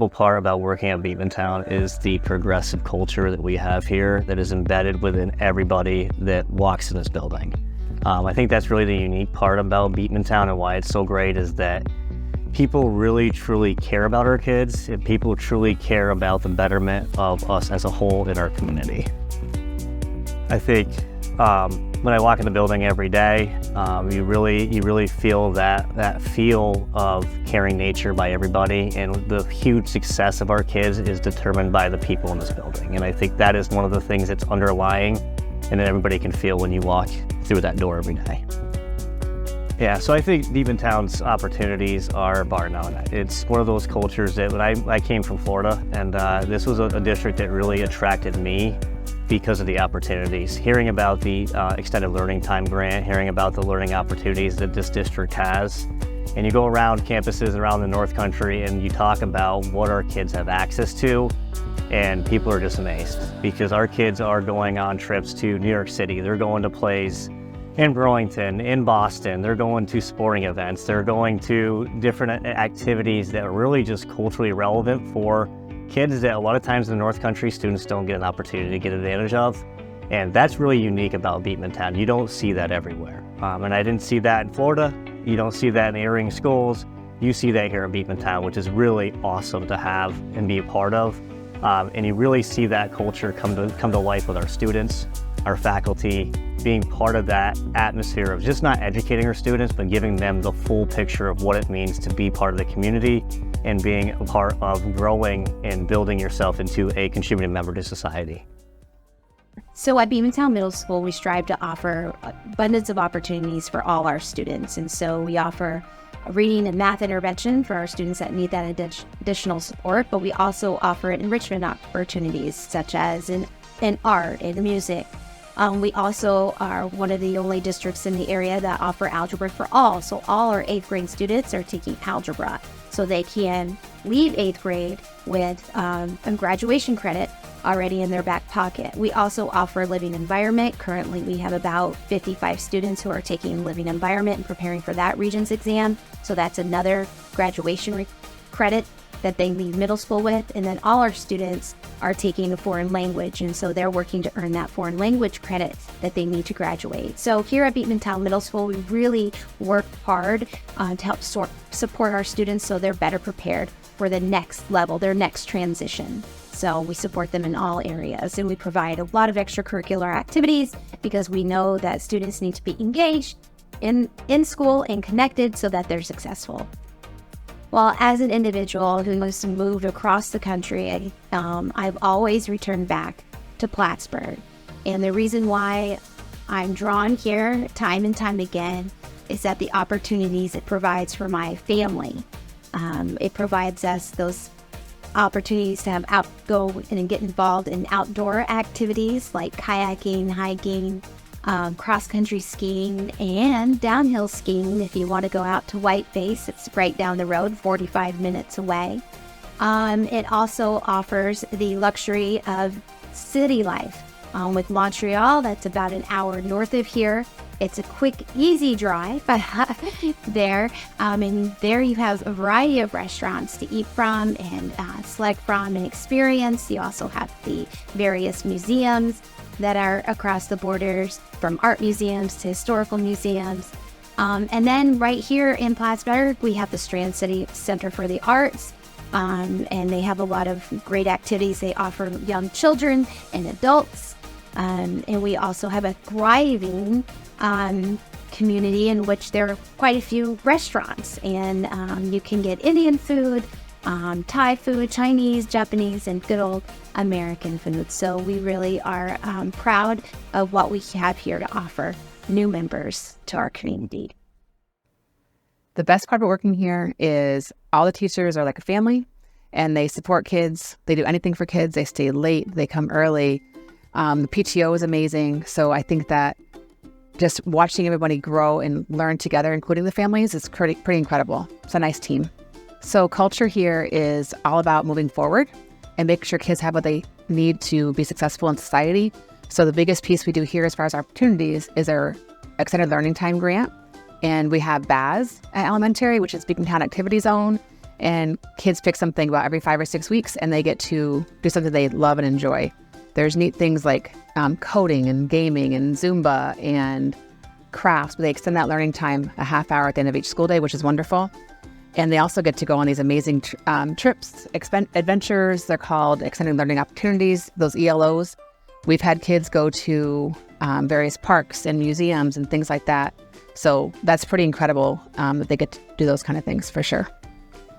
incredible part about working at Beekmantown is the progressive culture that we have here that is embedded within everybody that walks in this building. I think that's really the unique part about Beekmantown and why it's so great is that people really truly care about our kids and people truly care about the betterment of us as a whole in our community. I think when I walk in the building every day, you really feel that feel of caring nature by everybody, and the huge success of our kids is determined by the people in this building. And I think that is one of the things that's underlying and that everybody can feel when you walk through that door every day. Yeah, so I think Beekmantown's opportunities are bar none. It's one of those cultures that when I came from Florida, and this was a district that really attracted me because of the opportunities. Hearing about the extended learning time grant, hearing about the learning opportunities that this district has, and you go around campuses around the North Country and you talk about what our kids have access to, and people are just amazed because our kids are going on trips to New York City, they're going to plays in Burlington, in Boston, they're going to sporting events, they're going to different activities that are really just culturally relevant for kids that a lot of times in the North Country students don't get an opportunity to get advantage of. And that's really unique about Beekmantown. You don't see that everywhere. And I didn't see that in Florida. You don't see that in neighboring schools. You see that here in Beekmantown, which is really awesome to have and be a part of. And you really see that culture come to life with our students, our faculty, being part of that atmosphere of just not educating our students, but giving them the full picture of what it means to be part of the community and being a part of growing and building yourself into a contributing member to society. So at Beekmantown Middle School, we strive to offer abundance of opportunities for all our students. And so we offer reading and math intervention for our students that need that additional support, but we also offer enrichment opportunities such as in art and music. We also are one of the only districts in the area that offer algebra for all. So all our 8th grade students are taking algebra so they can leave 8th grade with a graduation credit already in their back pocket. We also offer living environment. Currently, we have about 55 students who are taking living environment and preparing for that Regents exam. So that's another graduation credit that they leave middle school with. And then all our students are taking a foreign language, and so they're working to earn that foreign language credit that they need to graduate. So here at Beekmantown Middle School, we really work hard to help support our students so they're better prepared for the next level, their next transition. So we support them in all areas, and we provide a lot of extracurricular activities because we know that students need to be engaged in school and connected so that they're successful. Well, as an individual who has moved across the country, I've always returned back to Plattsburgh. And the reason why I'm drawn here time and time again is that the opportunities it provides for my family. It provides us those opportunities to go and get involved in outdoor activities like kayaking, hiking, cross-country skiing, and downhill skiing. If you want to go out to Whiteface, it's right down the road, 45 minutes away. It also offers the luxury of city life. With Montreal, that's about an hour north of here. It's a quick, easy drive there. And there you have a variety of restaurants to eat from and select from and experience. You also have the various museums that are across the borders, from art museums to historical museums. And then right here in Plattsburgh, we have the Strand City Center for the Arts. And they have a lot of great activities they offer young children and adults. And we also have a thriving community in which there are quite a few restaurants. And you can get Indian food, Thai food, Chinese, Japanese, and good old American food. So we really are proud of what we have here to offer new members to our community. The best part about working here is all the teachers are like a family and they support kids. They do anything for kids. They stay late. They come early. The PTO is amazing. So I think that just watching everybody grow and learn together, including the families, is pretty incredible. It's a nice team. So culture here is all about moving forward and making sure kids have what they need to be successful in society. So the biggest piece we do here as far as opportunities is our extended learning time grant. And we have BAZ at elementary, which is Beekmantown Activity Zone. and kids pick something about every 5 or 6 weeks, and they get to do something they love and enjoy. There's neat things like coding and gaming and Zumba and crafts, but they extend that learning time a half hour at the end of each school day, which is wonderful. And they also get to go on these amazing trips, adventures. They're called Extended Learning Opportunities, those ELOs. We've had kids go to various parks and museums and things like that. So that's pretty incredible that they get to do those kind of things for sure.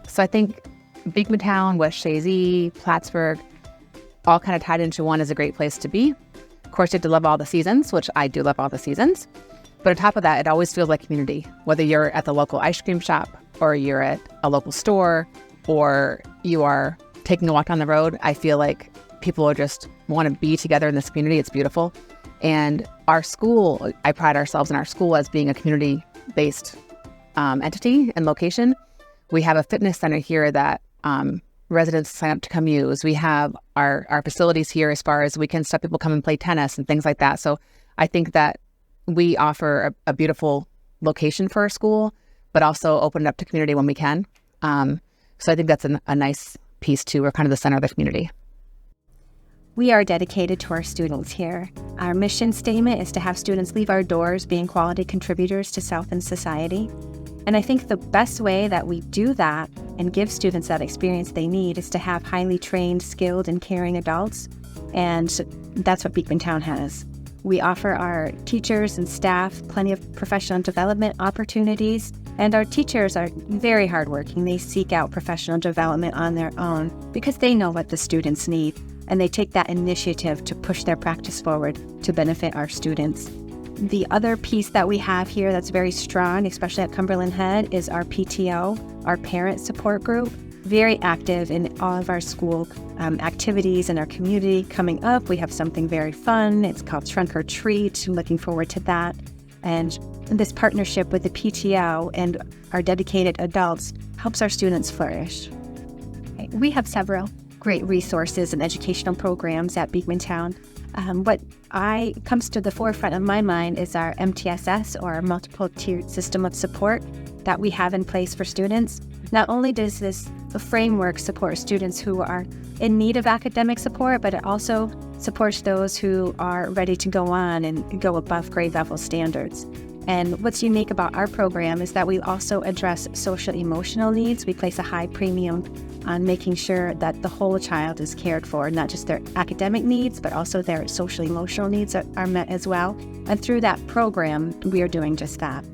So I think Beekmantown, West Shazy, Plattsburgh, all kind of tied into one is a great place to be. Of course, you have to love all the seasons, which I do love all the seasons. But on top of that, it always feels like community, whether you're at the local ice cream shop or you're at a local store or you are taking a walk down the road. I feel like people are just want to be together in this community. It's beautiful. And our school, I pride ourselves in our school as being a community-based entity and location. We have a fitness center here that residents sign up to come use. We have our facilities here as far as weekends stuff, people come and play tennis and things like that. So I think that we offer a beautiful location for our school, but also open it up to community when we can. So I think that's a nice piece too. We're kind of the center of the community. We are dedicated to our students here. Our mission statement is to have students leave our doors being quality contributors to South End society. And I think the best way that we do that and give students that experience they need is to have highly trained, skilled, and caring adults. And that's what Beekmantown has. We offer our teachers and staff plenty of professional development opportunities, and our teachers are very hardworking. They seek out professional development on their own because they know what the students need, and they take that initiative to push their practice forward to benefit our students. The other piece that we have here that's very strong, especially at Cumberland Head, is our PTO, our parent support group. Very active in all of our school activities in our community. Coming up, we have something very fun. It's called Trunk or Treat. I'm looking forward to that. And this partnership with the PTO and our dedicated adults helps our students flourish. We have several great resources and educational programs at Beekmantown. What comes to the forefront of my mind is our MTSS, or our multiple tiered system of support that we have in place for students. Not only does this framework support students who are in need of academic support, but it also supports those who are ready to go on and go above grade level standards. And what's unique about our program is that we also address social emotional needs. We place a high premium on making sure that the whole child is cared for, not just their academic needs, but also their social emotional needs are met as well. And through that program, we are doing just that.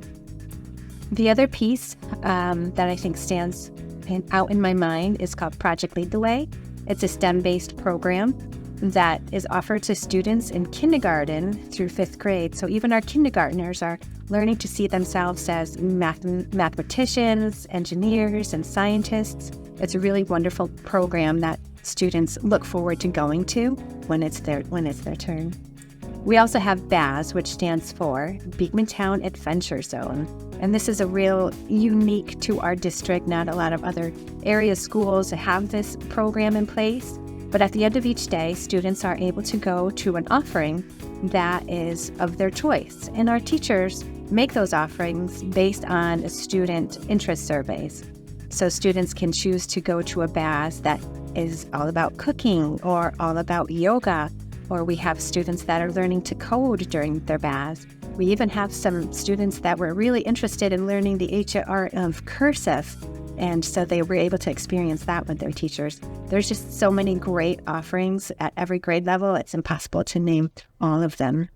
The other piece that I think stands out in my mind is called Project Lead the Way. It's a STEM-based program that is offered to students in kindergarten through 5th grade. So even our kindergartners are learning to see themselves as mathematicians, engineers, and scientists. It's a really wonderful program that students look forward to going to when it's their turn. We also have BAZ, which stands for Beekmantown Adventure Zone. And this is a real unique to our district. Not a lot of other area schools have this program in place. But at the end of each day, students are able to go to an offering that is of their choice. And our teachers make those offerings based on student interest surveys. So students can choose to go to a BAZ that is all about cooking or all about yoga, or we have students that are learning to code during their BAZ. We even have some students that were really interested in learning the art of cursive, and so they were able to experience that with their teachers. There's just so many great offerings at every grade level, it's impossible to name all of them.